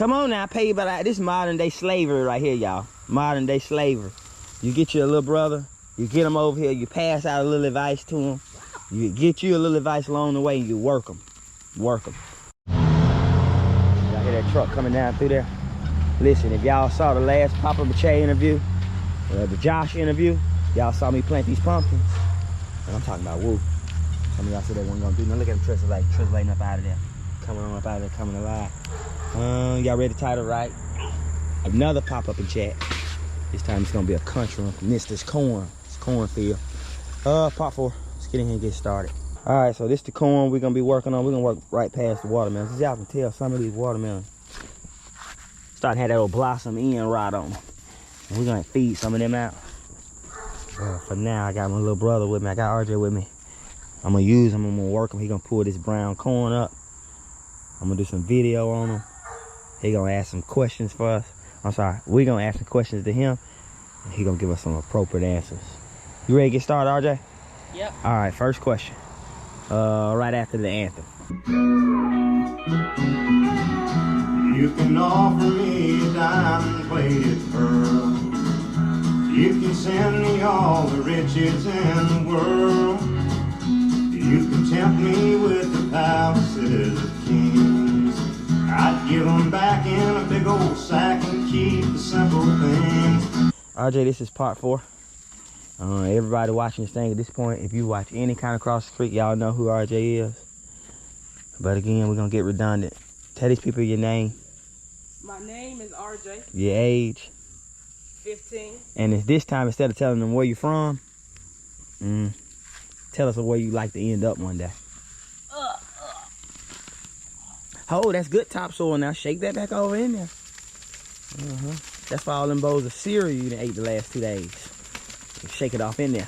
Come on now, pay you, but this modern day slavery right here, y'all. Modern day slavery. You get your little brother, you get him over here, you pass out a little advice to him. You get you a little advice along the way and you work them. Work them. Y'all hear that truck coming down through there? Listen, if y'all saw the last Papa Bache interview, the Josh interview, y'all saw me plant these pumpkins. And I'm talking about woo. Some of y'all said they weren't gonna do nothing. Look at them translating up out of there. Coming on up out of there, coming alive. Y'all read the title right? Another pop-up in chat. This time it's gonna be a country one. This corn. It's cornfield. Part 4. Let's get in here and get started. All right, so this the corn we're gonna be working on. We're gonna work right past the watermelons. As y'all can tell, some of these watermelons starting to have that old blossom end rot on them. And we're gonna feed some of them out. For now, I got my little brother with me. I got RJ with me. I'm gonna use him. I'm gonna work him. He gonna pull this brown corn up. I'm gonna do some video on him. He gonna ask some questions for us. I'm sorry, we gonna ask some questions to him. And he gonna give us some appropriate answers. You ready to get started, RJ? Yep. All right, first question. Right after the anthem. You can offer me a diamond-plated pearl. You can send me all the riches in the world. You can tempt me with the palaces of kings. I'd give them back in a big old sack and keep the simple things. RJ, this is part 4. Everybody watching this thing at this point, if you watch any kind of cross the street, y'all know who RJ is. But again, we're gonna get redundant. Tell these people your name. My name is RJ. Your age. 15. And it's this time, instead of telling them where you from, tell us where you like to end up one day. Oh, that's good topsoil now. Shake that back over in there. That's for all them bowls of cereal you done ate the last 2 days. Shake it off in there.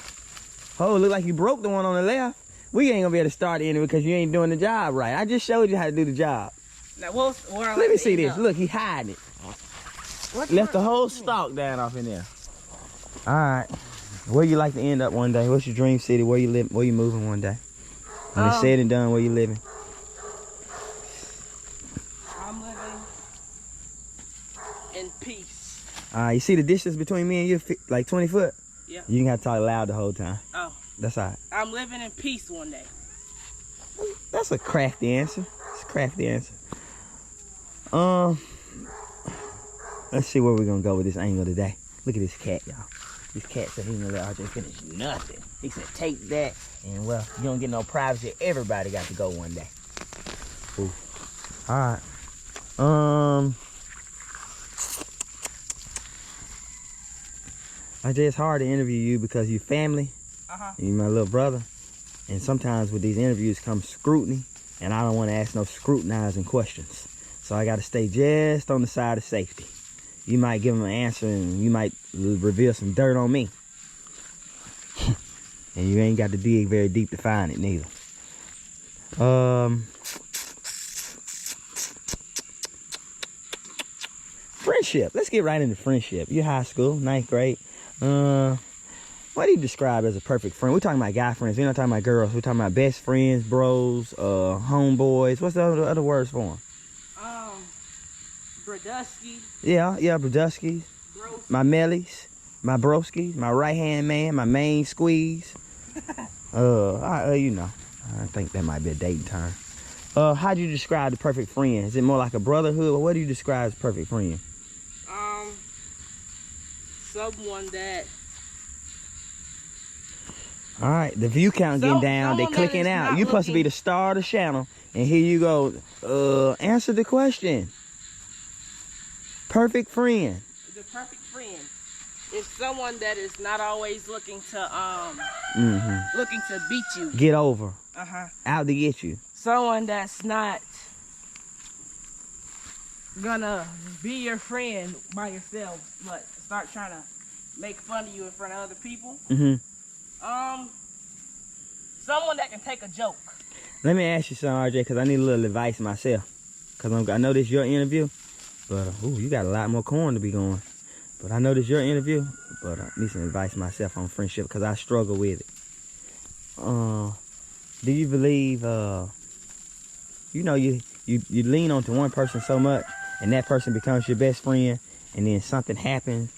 Oh, look like you broke the one on the left. We ain't gonna be able to start the interview because you ain't doing the job right. I just showed you how to do the job. Now, where Let me see this. Look, he hiding it. Left the whole stalk down off in there. All right. Where you like to end up one day? What's your dream city? Where you live? Where you moving one day? When it's said and done, where you living? I'm living in peace. You see the distance between me and you, like 20 foot? Yeah. You can have to talk loud the whole time. Oh. That's all right. I'm living in peace one day. That's a crafty answer. It's a crafty answer. Let's see where we're gonna go with this angle today. Look at this cat, y'all. This cat said he ain't gonna let RJ finish nothing. He said, take that, and well, you don't get no privacy. Everybody got to go one day. Ooh. All right. RJ, it's hard to interview you because you family. You my little brother. And sometimes with these interviews comes scrutiny, and I don't want to ask no scrutinizing questions. So I got to stay just on the side of safety. You might give them an answer and you might reveal some dirt on me. And you ain't got to dig very deep to find it neither. Friendship. Let's get right into friendship. You're high school, 9th grade. What do you describe as a perfect friend? We're talking about guy friends. We're not talking about girls. We're talking about best friends, bros, homeboys. What's the other words for them? Brodusky. Yeah, Brodusky. My mellies, my broskies, my right-hand man, my main squeeze. You know, I think that might be a dating term. How do you describe the perfect friend? Is it more like a brotherhood, or what do you describe as perfect friend? Someone that... All right, the view count getting down. They clicking out. You supposed to be the star of the channel, and here you go. Answer the question. Perfect friend. The perfect friend is someone that is not always looking to looking to beat you. Get over. Out to get you. Someone that's not gonna be your friend by yourself, but start trying to make fun of you in front of other people. Someone that can take a joke. Let me ask you something, RJ, because I need a little advice myself. Because I know this is your interview, but you got a lot more corn to be going. But I know this is your interview, but I need some advice myself on friendship because I struggle with it. Do you believe, you know, you lean onto one person so much and that person becomes your best friend, and then something happens.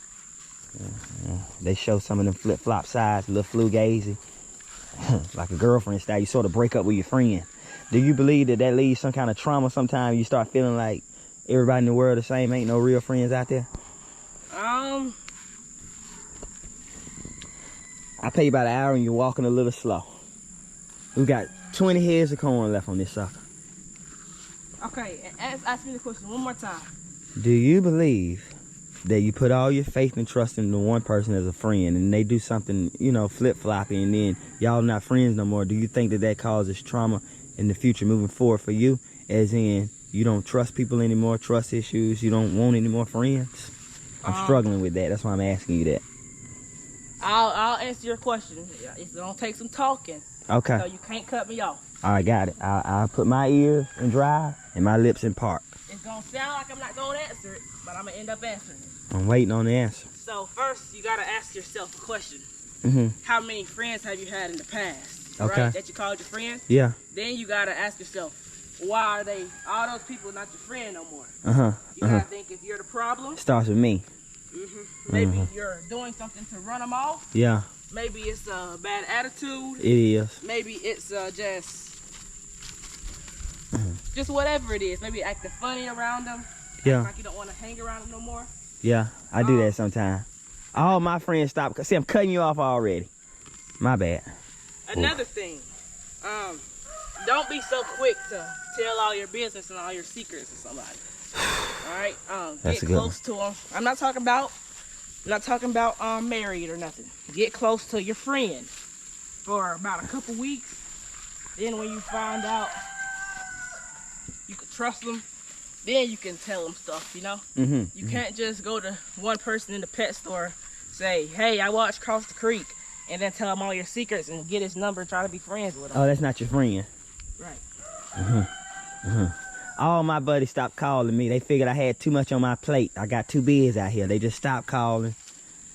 They show some of them flip-flop sides, a little flugazy. Like a girlfriend style, you sort of break up with your friend. Do you believe that leads some kind of trauma sometimes? You start feeling like everybody in the world the same, ain't no real friends out there? Um, I pay you about an hour and you're walking a little slow. We got 20 heads of corn left on this sucker. okay, ask me the question one more time. Do you believe that you put all your faith and trust in the one person as a friend, and they do something, you know, flip-floppy, and then y'all not friends no more? Do you think that causes trauma in the future moving forward for you? As in, you don't trust people anymore, trust issues, you don't want any more friends? I'm struggling with that. That's why I'm asking you that. I'll answer your question. It's gonna take some talking. Okay. So you can't cut me off. All right, got it. I'll put my ears in dry and my lips in park. It's gonna sound like I'm not gonna answer it, but I'm gonna end up answering it. I'm waiting on the answer. So first, you gotta ask yourself a question. Mm-hmm. How many friends have you had in the past? Okay. Right? That you called your friend? Yeah. Then you gotta ask yourself, why are all those people not your friend no more? Uh-huh. You gotta think if you're the problem. Starts with me. Maybe you're doing something to run them off. Yeah. Maybe it's a bad attitude. It is. Maybe it's just whatever it is. Maybe acting funny around them. Yeah. Like you don't want to hang around them no more. Yeah, I do that sometimes. All my friends stop. See, I'm cutting you off already. My bad. Another thing, don't be so quick to tell all your business and all your secrets to somebody. All right, That's get a good close to them. I'm not talking about married or nothing. Get close to your friend for about a couple weeks. Then when you find out you can trust them, then you can tell them stuff, you know? Mm-hmm. You can't just go to one person in the pet store, say, hey, I watched Cross the Creek, and then tell him all your secrets and get his number and try to be friends with him. Oh, that's not your friend. Right. All my buddies stopped calling me. They figured I had too much on my plate. I got too busy out here. They just stopped calling.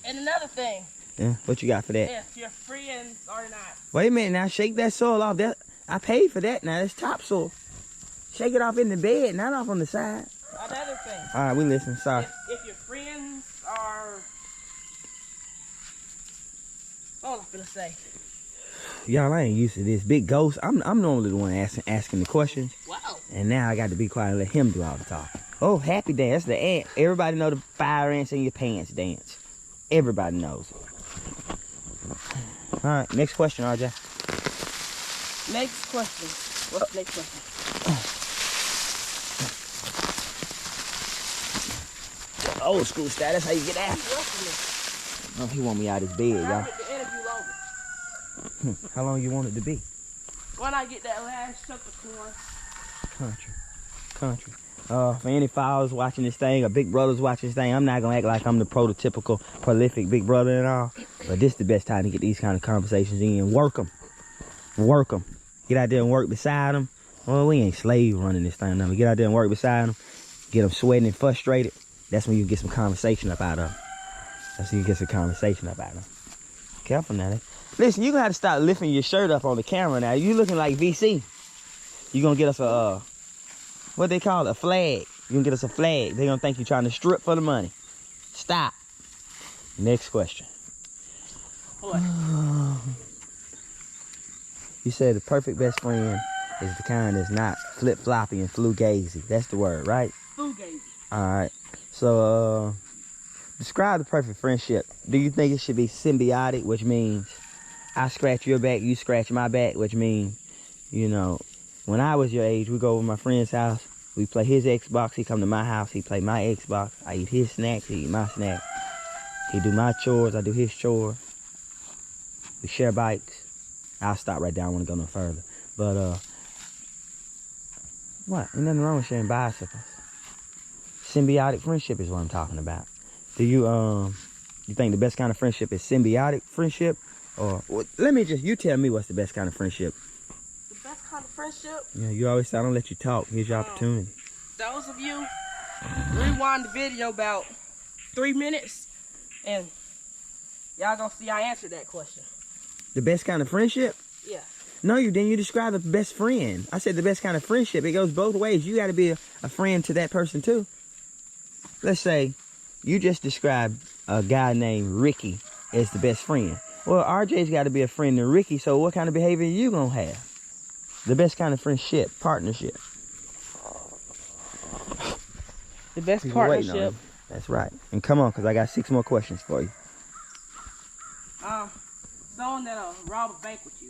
And another thing, Yeah, what you got for that? if your friends are not, Wait a minute now. Shake that soil off. I paid for that now. That's topsoil. Shake it off in the bed, not off on the side. another thing, All right, we listen. Sorry. if your friends are, what was I gonna say? Y'all, I ain't used to this. Big Ghost, I'm normally the one asking the questions. Wow. And now I got to be quiet and let him do all the talking. Oh, happy dance. That's the ant. Everybody know the fire ants in your pants dance. Everybody knows it. All right, next question, RJ. Next question. What's the next question? Old school style, that's how you get out. Oh, he want me out of his bed, Try y'all. to make the interview longer. How long you want it to be? When I get that last chunk of corn. Country. For any followers watching this thing or big brothers watching this thing, I'm not gonna act like I'm the prototypical prolific big brother and all, but this is the best time to get these kind of conversations in. Work them. Get out there and work beside them. Well, we ain't slave running this thing. No, get out there and work beside them. Get them sweating and frustrated. That's when you get some conversation up out of them. Careful now. Listen, you gonna have to stop lifting your shirt up on the camera now. You looking like VC. You gonna get us a, what they call it, a flag. You gonna get us a flag. They gonna think you trying to strip for the money. Stop. Next question. What? You said the perfect best friend is the kind that's not flip-floppy and flugazy. That's the word, right? Fugazi. All right. So, describe the perfect friendship. Do you think it should be symbiotic, which means I scratch your back, you scratch my back, which means, you know, when I was your age, we go over to my friend's house, we play his Xbox, he come to my house, he play my Xbox, I eat his snacks, he eat my snacks. He do my chores, I do his chores. We share bikes. I'll stop right there, I don't want to go no further. But, what? Ain't nothing wrong with sharing bicycles. Symbiotic friendship is what I'm talking about. Do you think the best kind of friendship is symbiotic friendship? Or, let me just, you tell me what's the best kind of friendship. The best kind of friendship? Yeah, you always say I don't let you talk. Here's your opportunity. Those of you, rewind the video about 3 minutes, and y'all gonna see I answered that question. The best kind of friendship? Yeah. No, you didn't. You described the best friend. I said the best kind of friendship. It goes both ways. You got to be a friend to that person too. let's say you just described a guy named Ricky as the best friend. Well, RJ's got to be a friend to Ricky, so what kind of behavior you gonna have? The best kind of friendship, partnership. The best People waiting on partnership. you. That's right. And come on, because I got 6 more questions for you. Someone that'll rob a bank with you,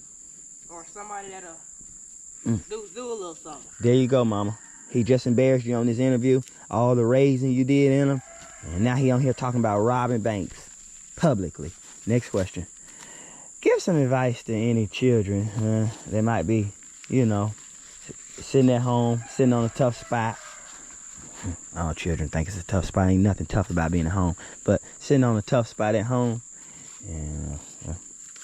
or somebody that'll do a little something. There you go, mama. He just embarrassed you on this interview, all the raising you did in him, and now he on here talking about robbing banks publicly. Next question. Give some advice to any children that might be, you know, sitting at home, sitting on a tough spot. All children think it's a tough spot. Ain't nothing tough about being at home. But sitting on a tough spot at home, and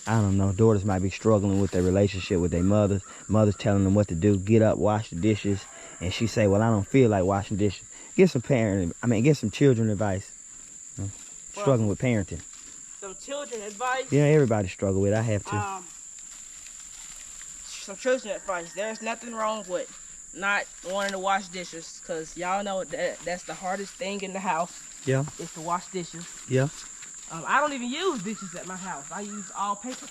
I don't know, daughters might be struggling with their relationship with their mothers. Mothers telling them what to do, get up, wash the dishes. And she say, well, I don't feel like washing dishes. Give some children advice. Struggling with parenting. Some children advice. Yeah, everybody struggle with it. I have to. Some children advice. There's nothing wrong with not wanting to wash dishes, because y'all know that's the hardest thing in the house. Yeah. Is to wash dishes. Yeah. I don't even use dishes at my house. I use all paper.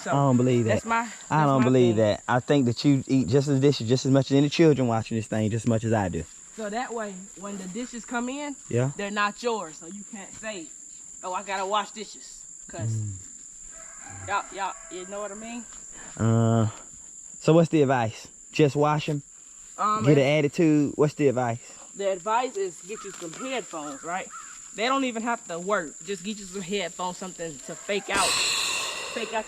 So I don't believe that. I don't believe that. I think that you eat just the dishes just as much as any children watching this thing, just as much as I do. So that way, when the dishes come in, yeah, they're not yours. So you can't say, oh, I gotta wash dishes. Because y'all, you know what I mean? So what's the advice? Just wash them? Get an attitude? What's the advice? The advice is get you some headphones, right? They don't even have to work. Just get you some headphones, something to fake out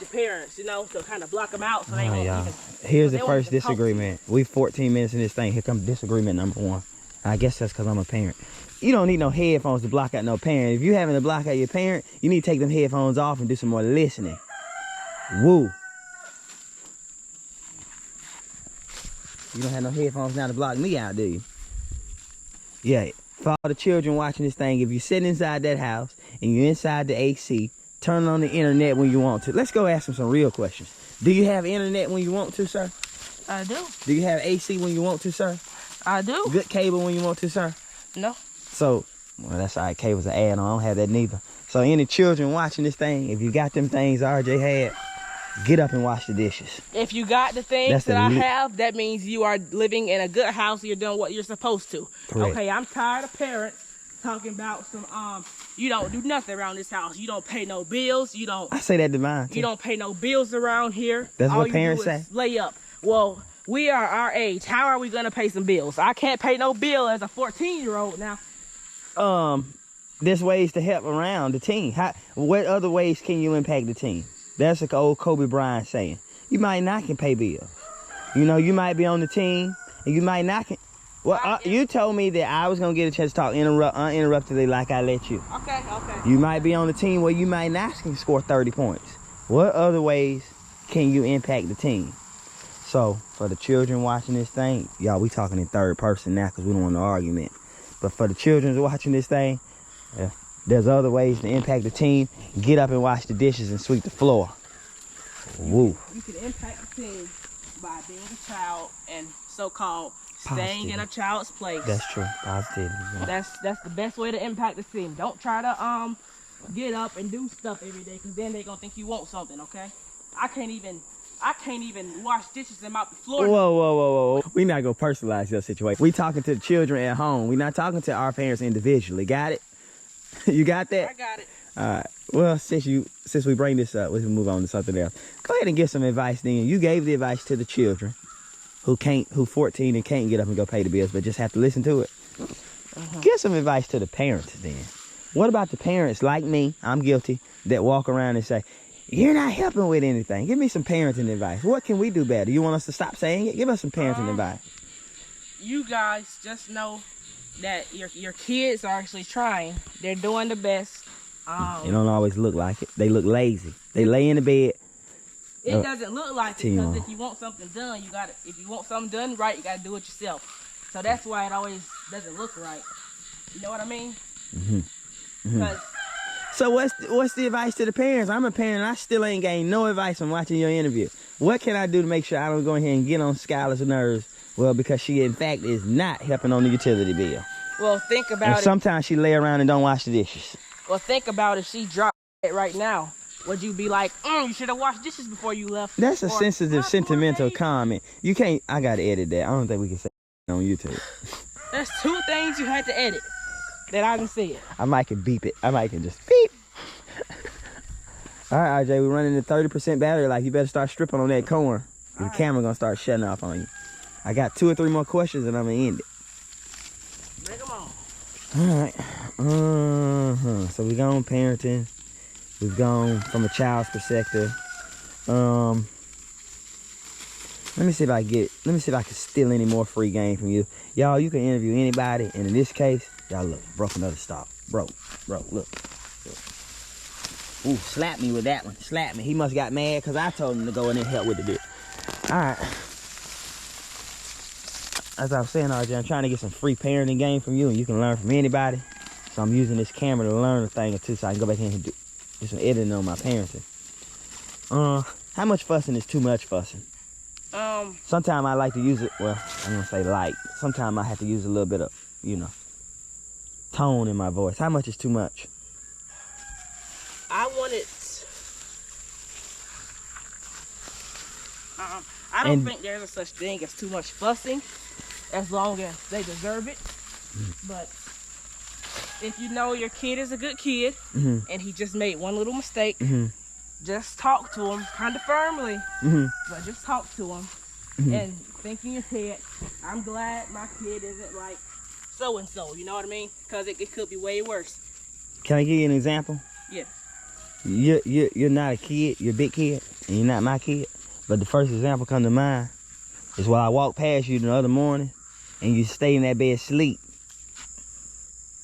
your parents, you know, to kind of block them out so they won't even. Here's the first disagreement. We 14 minutes in this thing. Here comes disagreement number 1. I guess that's because I'm a parent. You don't need no headphones to block out no parent. If you're having to block out your parent, you need to take them headphones off and do some more listening. Woo. You don't have no headphones now to block me out, do you? Yeah. For all the children watching this thing, if you're sitting inside that house and you're inside the AC, turn on the internet when you want to. Let's go ask them some real questions. Do you have internet when you want to, sir? I do. Do you have AC when you want to, sir? I do. Good cable when you want to, sir? No. So, well, that's all right. Cable's an add-on. I don't have that neither. So any children watching this thing, if you got them things RJ had, get up and wash the dishes. If you got the things that I have, that means you are living in a good house. You're doing what you're supposed to. Correct. Okay, I'm tired of parents talking about some, you don't do nothing around this house. You don't pay no bills. You don't. I say that to mine, too. You don't pay no bills around here. That's all what you parents do is say. lay up. Well, we are our age. How are we going to pay some bills? I can't pay no bill as a 14-year-old now. There's ways to help around the team. What other ways can you impact the team? That's like old Kobe Bryant saying. You might not can pay bills. You know, you might be on the team, and you might not can. Well, you told me that I was going to get a chance to talk uninterruptedly like I let you. Okay. You might be on the team where you might not can score 30 points. What other ways can you impact the team? So, for the children watching this thing, y'all, we talking in third person now because we don't want no argument. But for the children watching this thing, there's other ways to impact the team. Get up and wash the dishes and sweep the floor. Woo. You can impact the team by being a child and so-called staying in a child's place. That's true. Positive. Yeah. That's the best way to impact the team. Don't try to get up and do stuff every day, because then they're gonna think you want something. Okay? I can't even wash dishes and mop the floor. Whoa. We not gonna personalize your situation. We talking to the children at home. We not talking to our parents individually. Got it? You got that? I got it. All right. Well, since we bring this up, we can move on to something else. Go ahead and give some advice then. You gave the advice to the children who 14 and can't get up and go pay the bills, but just have to listen to it. Give some advice to the parents then. What about the parents like me, I'm guilty, that walk around and say, you're not helping with anything. Give me some parenting advice. What can we do better? You want us to stop saying it? Give us some parenting advice. You guys just know that your kids are actually trying. They're doing the best. It don't always look like it. They look lazy. They lay in the bed. It doesn't look like it, because if you want something done, if you want something done right, you gotta do it yourself. So that's why it always doesn't look right. You know what I mean? So what's the advice to the parents? I'm a parent and I still ain't gained no advice from watching your interview. What can I do to make sure I don't go in here and get on Skylar's nerves? Well, because she in fact is not helping on the utility bill. Well, think And about it. sometimes she lay around and don't wash the dishes. Well, think about if she dropped it right now. Would you be like, you should have washed dishes before you left? That's a Or, sensitive, sentimental comment. You can't, I gotta edit that. I don't think we can say on YouTube. There's 2 things you had to edit that I done said. I might can beep it. I might can just beep. All right, RJ, we're running to 30% battery life. You better start stripping on that corn. The camera gonna start shutting off on you. I got 2 or 3 more questions and I'm gonna end it. Bring them on. All right. So we gone parenting. We've gone from a child's perspective. Let me see if I can steal any more free game from you. Y'all, you can interview anybody, and in this case, y'all look, broke another stop. Bro, look. Ooh, slap me with that one. Slap me. He must got mad because I told him to go in and help with the bit. All right. As I was saying, RJ, I'm trying to get some free parenting game from you, and you can learn from anybody. So I'm using this camera to learn a thing or two so I can go back in and do some editing on my parenting. How much fussing is too much fussing? Sometimes I like to use it, well, I'm gonna say like. Sometimes I have to use a little bit of, tone in my voice. How much is too much? I wanted. I don't think there's a such thing as too much fussing, as long as they deserve it. But if you know your kid is a good kid, and he just made one little mistake, just talk to him kind of firmly, but just talk to him and think in your head, I'm glad my kid isn't like so-and-so, you know what I mean? Because it could be way worse. Can I give you an example? Yeah. You're not a kid, you're a big kid, and you're not my kid. But the first example come to mind is while I walked past you the other morning and you stay in that bed asleep.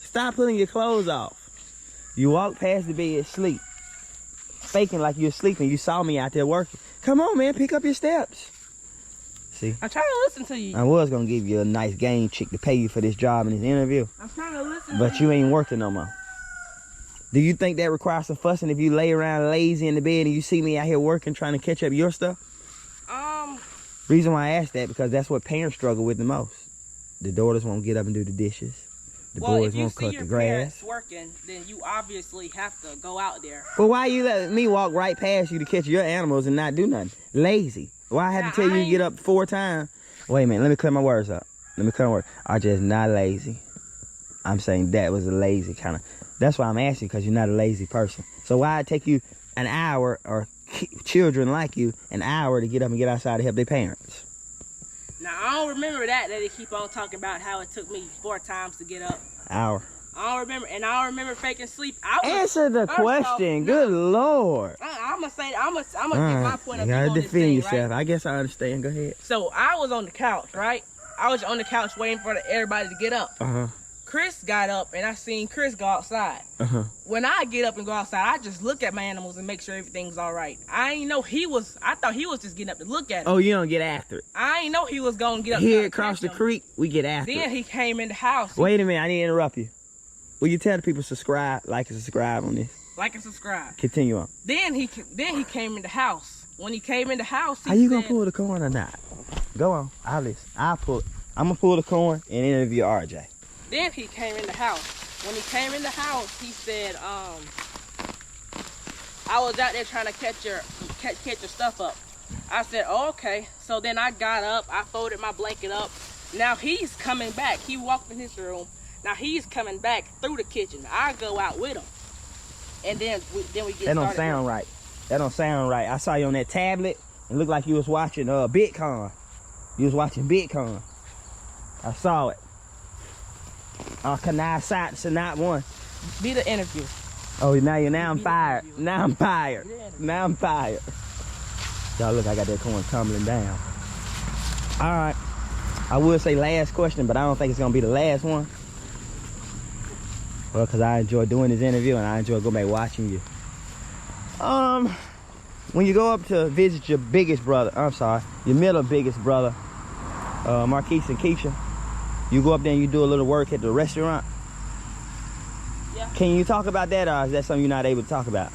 Stop putting your clothes off. You walked past the bed asleep, faking like you're sleeping. You saw me out there working. Come on, man, pick up your steps. See? I'm trying to listen to you. I was going to give you a nice game chick to pay you for this job and this interview. I'm trying to listen But you ain't working no more. Do you think that requires some fussing if you lay around lazy in the bed and you see me out here working trying to catch up your stuff? Reason why I asked that, because that's what parents struggle with the most. The daughters won't get up and do the dishes. The boys won't cut the grass. Well, if you see your parents working, then you obviously have to go out there. Well, why you let me walk right past you to catch your animals and not do nothing? Lazy. Why I have to tell you to get up 4 times? Wait a minute, let me clear my words up. I'm just not lazy. I'm saying that was a lazy kind of. That's why I'm asking, because you're not a lazy person. So why it take you an hour, or children like you, an hour to get up and get outside to help their parents? Now, I don't remember that they keep on talking about how it took me 4 times to get up. Hour. I don't remember, and I don't remember faking sleep. Answer the question. Good Lord. I'm gonna say, I'm gonna get my point of view on this thing. You gotta defend yourself. Right? I guess I understand. Go ahead. So I was on the couch, right? I was on the couch waiting for everybody to get up. Chris got up, and I seen Chris go outside. When I get up and go outside, I just look at my animals and make sure everything's all right. I thought he was just getting up to look at it. Oh, you don't get after it. I ain't know he was gonna get up. Here across the creek, we get after it. Then he came in the house. Wait a minute, I need to interrupt you. Will you tell the people subscribe, like and subscribe on this? Like and subscribe. Continue on. Then he came in the house. When he came in the house, Are you gonna pull the corn or not? Go on. I'll listen. I'm gonna pull the corn and interview RJ. Then he came in the house. When he came in the house, he said, I was out there trying to catch your stuff up. I said, oh, okay. So then I got up, I folded my blanket up. Now he's coming back. He walked in his room. Now he's coming back through the kitchen. I go out with him. And then we get started. That don't sound right. That don't sound right. I saw you on that tablet. It looked like you was watching Bitcoin. You was watching Bitcoin. I saw it. Can I sight not one? Be the interview. Oh, now I'm fired. Now I'm fired. Now I'm fired. Y'all look, I got that corn tumbling down. All right. I would say last question, but I don't think it's gonna be the last one. Well, because I enjoy doing this interview and I enjoy going back watching you. When you go up to visit your your middle biggest brother, Marquise and Keisha, you go up there and you do a little work at the restaurant. Yeah. Can you talk about that, or is that something you're not able to talk about?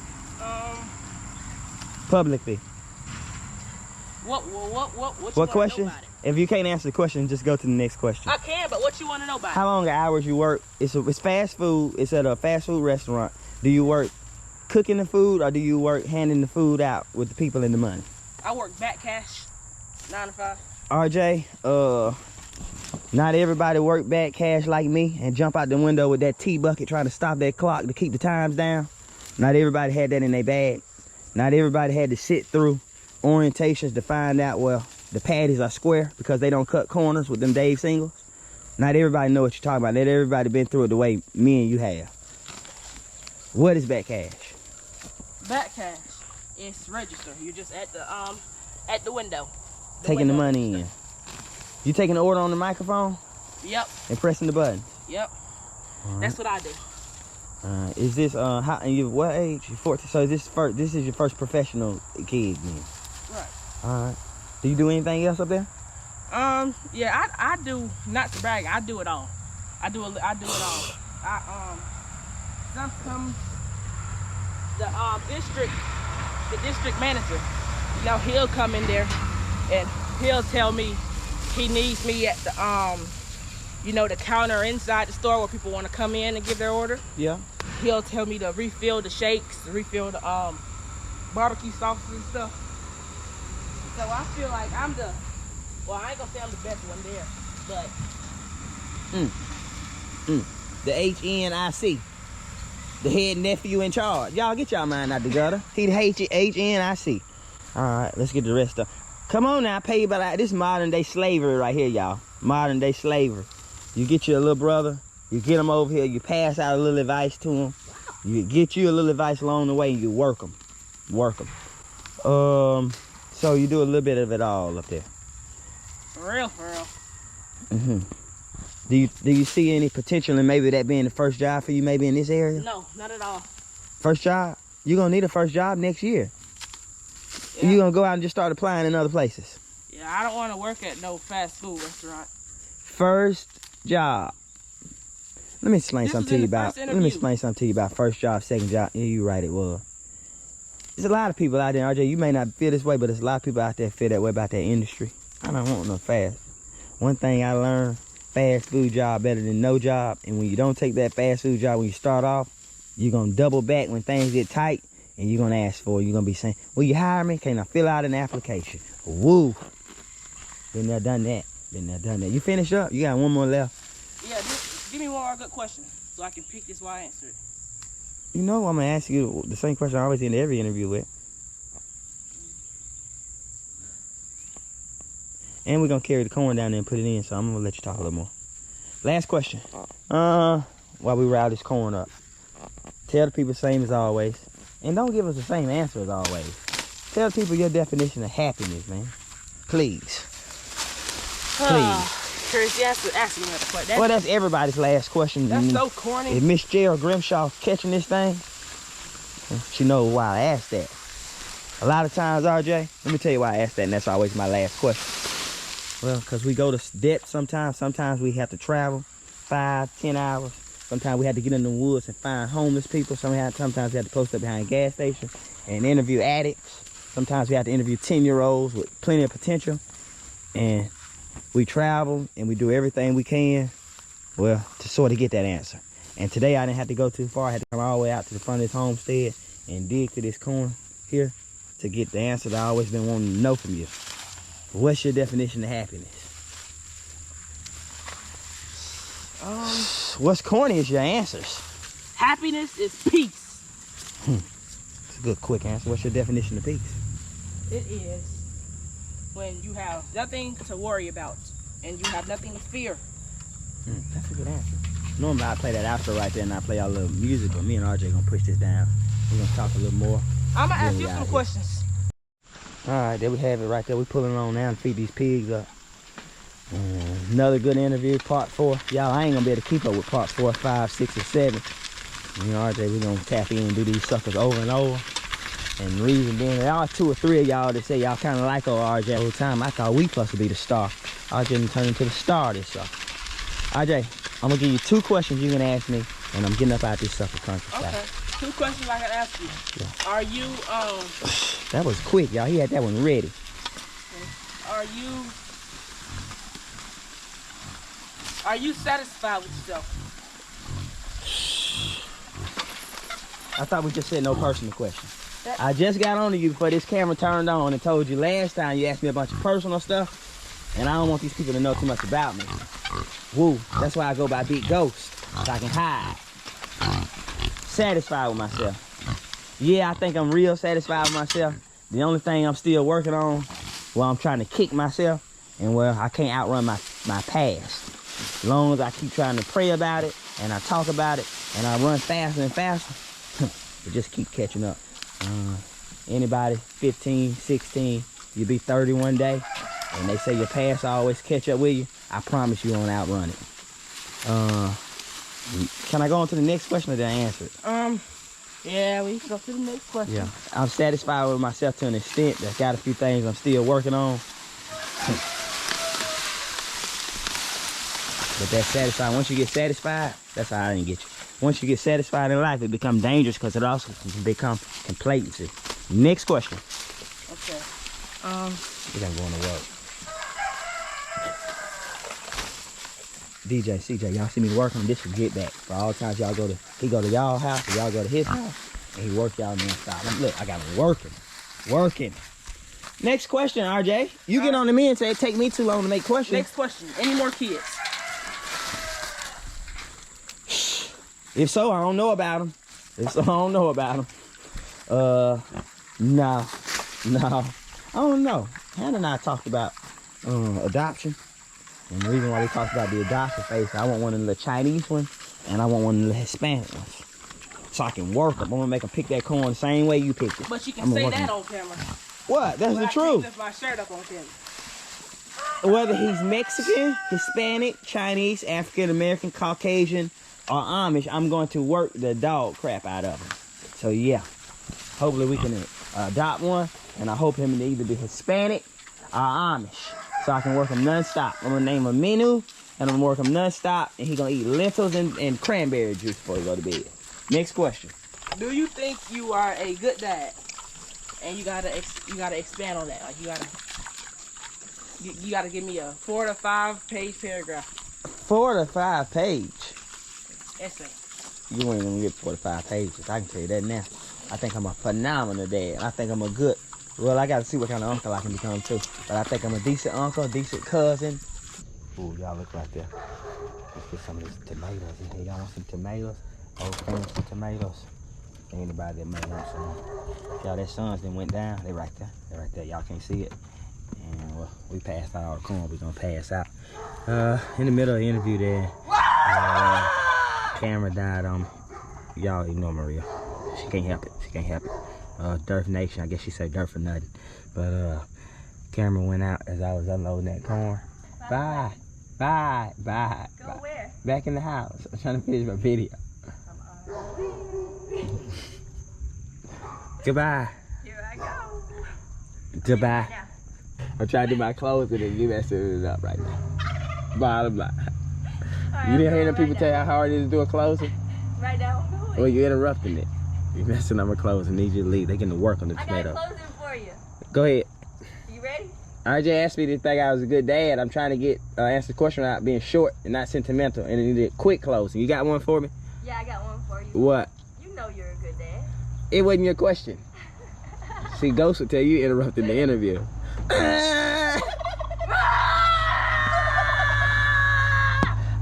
Publicly. What question? If you can't answer the question, just go to the next question. I can, but what you want to know about How long hours you work? It's fast food. It's at a fast food restaurant. Do you work cooking the food or do you work handing the food out with the people and the money? I work back cash, 9 to 5. RJ, not everybody work back cash like me and jump out the window with that tea bucket trying to stop that clock to keep the times down. Not everybody had that in their bag. Not everybody had to sit through orientations to find out, well, the patties are square because they don't cut corners with them Dave singles. Not everybody know what you're talking about. Not everybody been through it the way me and you have. What is back cash? Back cash, it's register. You're just at the window. Taking the money in. You taking the order on the microphone? Yep. And pressing the button? Yep. Right. That's what I do. Is this and you what age? You're 14. So this is your first professional gig then? Right. All right. Do you do anything else up there? Yeah, I do, not to brag, I do it all. I do it all. Some the district manager, you know, he'll come in there and he'll tell me he needs me at the you know, the counter inside the store where people want to come in and give their order. Yeah. He'll tell me to refill the shakes, refill the barbecue sauces and stuff. So I feel like I'm the, well, I ain't gonna say I'm the best one there, but. The HNIC. The head nephew in charge. Y'all get y'all mind out the gutter. He the HNIC. All right, let's get the rest of. Come on now, pay you by that. This is modern day slavery right here, y'all. Modern day slavery. You get your little brother, you get him over here, you pass out a little advice to him. You get you a little advice along the way and you work them. Work them. So you do a little bit of it all up there. For real, for real. Mm-hmm. Do you see any potential in maybe that being the first job for you maybe in this area? No, not at all. First job? You're going to need a first job next year. Yeah. You're going to go out and just start applying in other places. Yeah, I don't want to work at no fast food restaurant. First job. Let me explain something to you about first job, second job. Yeah, you're right, it was. There's a lot of people out there, RJ, you may not feel this way, but there's a lot of people out there feel that way about that industry. I don't want no fast. One thing I learned, fast food job better than no job. And when you don't take that fast food job when you start off, you're going to double back when things get tight and you're going to ask for it. You're going to be saying, will you hire me? Can I fill out an application? Woo. Been there, done that. Been there, done that. You finished up? You got one more left. Yeah, give me one more good question so I can pick this while I answer it. You know I'm going to ask you the same question I always end every interview with. And we're going to carry the corn down there and put it in, so I'm going to let you talk a little more. Last question. While we rile this corn up. Tell the people the same as always. And don't give us the same answer as always. Tell the people your definition of happiness, man. Please. Please. Chris, you ask me another question. Well, that's everybody's last question. That's so corny. If Miss Gerald Grimshaw catching this thing, she knows why I asked that. A lot of times, RJ, let me tell you why I asked that, and that's always my last question. Well, because we go to depth sometimes. Sometimes we have to travel 5-10 hours. Sometimes we have to get in the woods and find homeless people. Sometimes we have to post up behind gas stations and interview addicts. Sometimes we have to interview 10-year-olds with plenty of potential. And we travel and we do everything we can, well, to sort of get that answer. And today I didn't have to go too far. I had to come all the way out to the front of this homestead and dig to this corn here to get the answer that I always been wanting to know from you. What's your definition of happiness? What's corny is your answers. Happiness is peace. It's a good quick answer. What's your definition of peace? It is when you have nothing to worry about and you have nothing to fear. That's a good answer. Normally I play that outro right there and I play our little music, but me and RJ gonna push this down. We're gonna talk a little more. I'm gonna ask you some questions. All right, there we have it right there. We pulling on now and feed these pigs up. Another good interview, part 4. Y'all, I ain't gonna be able to keep up with part 4, 5, 6, or 7. You know, RJ, we gonna tap in and do these suckers over and over. And the reason being, there are 2 or 3 of y'all that say y'all kind of like old RJ all the time. I thought we supposed to be the star. RJ didn't turn into the star this sucker. RJ, I'm gonna give you 2 questions you can ask me, and I'm getting up out this sucker countryside. Okay, 2 questions I can ask you. Yeah. Are you, That was quick, y'all. He had that one ready. Yeah. Are you satisfied with yourself? I thought we just said no personal questions. I just got on to you before this camera turned on and told you last time you asked me a bunch of personal stuff, and I don't want these people to know too much about me. Woo, that's why I go by Big Ghost, so I can hide. Satisfied with myself. Yeah, I think I'm real satisfied with myself. The only thing I'm still working on, well, I'm trying to kick myself, and well, I can't outrun my past. As long as I keep trying to pray about it, and I talk about it, and I run faster and faster, it just keep catching up. Anybody 15, 16, you'll be 30 one day, and they say your past always catch up with you. I promise you won't outrun it. Can I go on to the next question or did I answer it? Yeah, we can go to the next question. Yeah, I'm satisfied with myself to an extent. I've got a few things I'm still working on. But that's satisfied. Once you get satisfied, that's how I didn't get you. Once you get satisfied in life, it becomes dangerous because it also can become complacency. Next question. Okay. We gotta go on to work. DJ, CJ, y'all see me working? This is get back. For all times y'all go to, he go to y'all house, or y'all go to his house, and he work y'all non-stop. Look, I got him working. Next question, RJ. You get on to me and say it take me too long to make questions. Next question. Any more kids? If so, I don't know about them. No. I don't know. Hannah and I talked about adoption. And the reason why we talked about the adoption phase, I want one of the Chinese ones, and I want one of the Hispanic ones. So I can work them. I'm gonna make them pick that corn the same way you picked it. But you can say that on camera. What? That's the truth. Lift my shirt up on camera. Whether he's Mexican, Hispanic, Chinese, African American, Caucasian, or Amish, I'm going to work the dog crap out of him. So yeah, hopefully we can adopt one, and I hope him to either be Hispanic or Amish, so I can work him non-stop. I'm gonna name him Menu, and I'm gonna work him non-stop, and he gonna eat lentils and cranberry juice before he go to bed. Next question. Do you think you are a good dad? And you gotta expand on that. Like you gotta give me a 4 to 5 page paragraph. 4 to 5 page. Essay. You ain't gonna get 4 to 5 pages. I can tell you that now. I think I'm a phenomenal dad. I think I'm a good. Well, I gotta see what kind of uncle I can become too. But I think I'm a decent uncle, decent cousin. Ooh, y'all look right there. Let's get some of these tomatoes in here. Y'all want some tomatoes? Old friends, some tomatoes. Anybody that may want some. Y'all, their sons then went down. They right there. They right there. Y'all can't see it. And well, we passed out all the corn. We gonna pass out. In the middle of the interview there, camera died on me. Y'all ignore Maria. She can't help it. She can't help it. Dirt Nation, I guess she said dirt for nothing. But camera went out as I was unloading that corn. Bye. Bye. Go where? Back in the house. I'm trying to finish my video. Goodbye. Here I go. Goodbye. Now. I'm trying to do my clothes and you messing it up right now. Bottom line. Right, You didn't hear them right people tell you how hard it is to do a closing? Right now, I'm doing. Well, you're interrupting it. You're messing up my closing. Need you to leave. They getting to work on the I got tomato. a closing for you. Go ahead. You ready? RJ asked me to think I was a good dad. I'm trying to get answer the question without being short and not sentimental, and it needed a quick closing. You got one for me? Yeah, I got one for you. What? You know you're a good dad. It wasn't your question. See, Ghost will tell you interrupted the interview.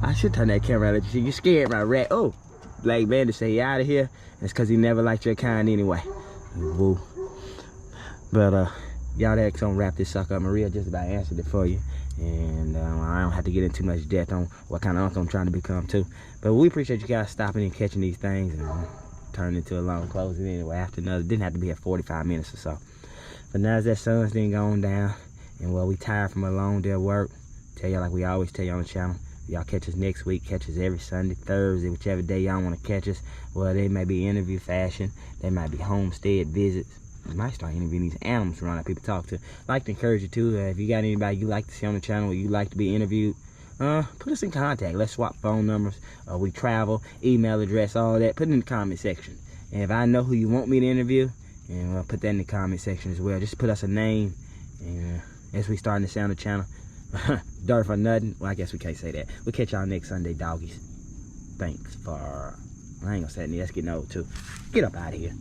I should turn that camera at you. You scared my rat. Oh, Black Bandit say he out of here. It's because he never liked your kind anyway. Woo. But y'all that's gonna wrap this sucker up. Maria just about answered it for you. And I don't have to get into too much depth on what kind of uncle I'm trying to become too. But we appreciate you guys stopping and catching these things and turning into a long closing anyway after another. Didn't have to be at 45 minutes or so. But now as that sun's then going down, and well, we tired from a long day of work, tell y'all like we always tell you on the channel, y'all catch us next week, catch us every Sunday, Thursday, whichever day y'all want to catch us. Well, they may be interview fashion, they might be homestead visits. We might start interviewing these animals around that people talk to. I'd like to encourage you too, if you got anybody you like to see on the channel or you like to be interviewed, put us in contact. Let's swap phone numbers. We travel, email address, all that. Put it in the comment section. And if I know who you want me to interview, and put that in the comment section as well. Just put us a name, and as we starting to sound the channel. Dirt for nothing. Well, I guess we can't say that. We'll catch y'all next Sunday, doggies. Thanks for... I ain't gonna say that. That's getting old, too. Get up out of here.